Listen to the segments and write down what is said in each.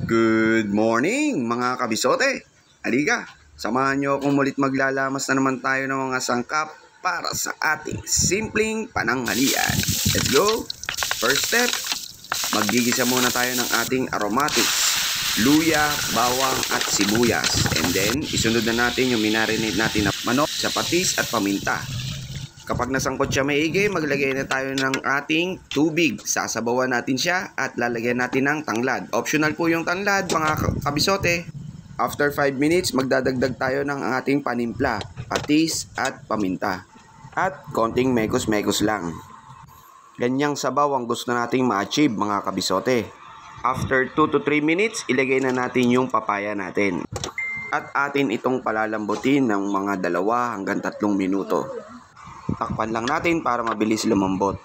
Good morning mga kabisote! Halika, samahan nyo akong mulit maglalamas na naman tayo ng mga sangkap para sa ating simpleng pananghalian. Let's go! First step, maggigisa muna tayo ng ating aromatics, luya, bawang at sibuyas. And then, isunod na natin yung minarinate natin na manok sa patis at paminta. Kapag nasangkot siya maigi, maglagay na tayo ng ating tubig. Sasabawan natin siya at lalagyan natin ng tanglad. Optional po yung tanglad mga kabisote. After 5 minutes, magdadagdag tayo ng ating panimpla, patis at paminta. At konting mekos-mekos lang. Ganyang sabaw ang gusto nating ma-achieve mga kabisote. After 2 to 3 minutes, ilagay na natin yung papaya natin. At atin itong palalambutin ng mga 2 hanggang 3 minuto. Takpan lang natin para mabilis lumambot.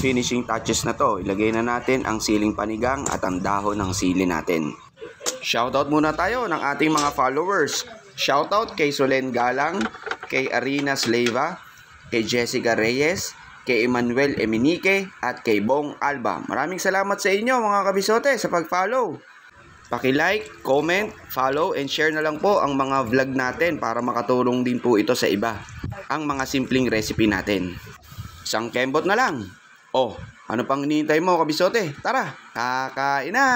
Finishing touches na to, ilagay na natin ang siling panigang at ang dahon ng sili natin. Shoutout muna tayo ng ating mga followers. Shoutout kay Solen Galang, kay Arina Sleva, kay Jessica Reyes, kay Emmanuel Eminique at kay Bong Alba. Maraming salamat sa inyo mga kabisote sa pag-follow. Paki-like, comment, follow, and share na lang po ang mga vlog natin para makatulong din po ito sa iba. Ang mga simpleng recipe natin. Isang kembot na lang. Oh, ano pang hinihintay mo kabisote? Tara, kakain na!